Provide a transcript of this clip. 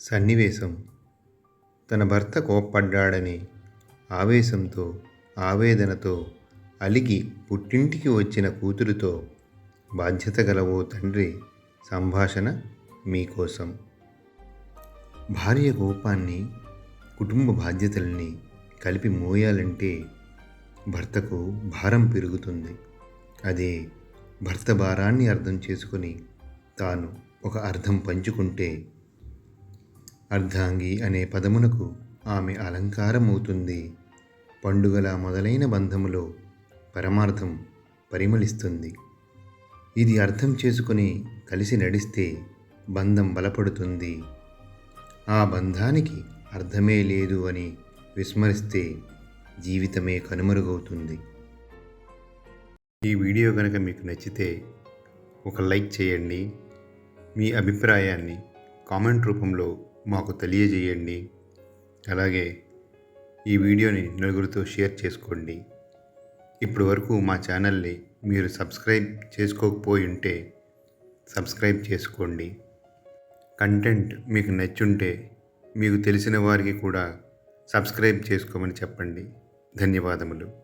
సన్నివేశం. తన భర్త కోప్పడ్డాడని ఆవేశంతో ఆవేదనతో అలిగి పుట్టింటికి వచ్చిన కూతురితో బాధ్యత గల ఓ తండ్రి సంభాషణ మీకోసం. భార్య కోపాన్ని కుటుంబ బాధ్యతల్ని కలిపి మోయాలంటే భర్తకు భారం పెరుగుతుంది. అదే భర్త భారాన్ని అర్థం చేసుకొని తాను ఒక అర్థం పంచుకుంటే అర్ధాంగి అనే పదమునకు ఆమె అలంకారమవుతుంది. పండుగల మొదలైన బంధములో పరమార్థం పరిమళిస్తుంది. ఇది అర్థం చేసుకుని కలిసి నడిస్తే బంధం బలపడుతుంది. ఆ బంధానికి అర్థమే లేదు అని విస్మరిస్తే జీవితమే కనుమరుగవుతుంది. ఈ వీడియో కనుక మీకు నచ్చితే ఒక లైక్ చేయండి. మీ అభిప్రాయాన్ని కామెంట్ రూపంలో మాకు తెలియజేయండి. అలాగే ఈ వీడియోని నలుగురితో షేర్ చేసుకోండి. ఇప్పటి వరకు మా ఛానల్ని మీరు సబ్స్క్రైబ్ చేసుకోకపోయి ఉంటే సబ్స్క్రైబ్ చేసుకోండి. కంటెంట్ మీకు నచ్చుంటే మీకు తెలిసిన వారికి కూడా సబ్స్క్రైబ్ చేసుకోమని చెప్పండి. ధన్యవాదములు.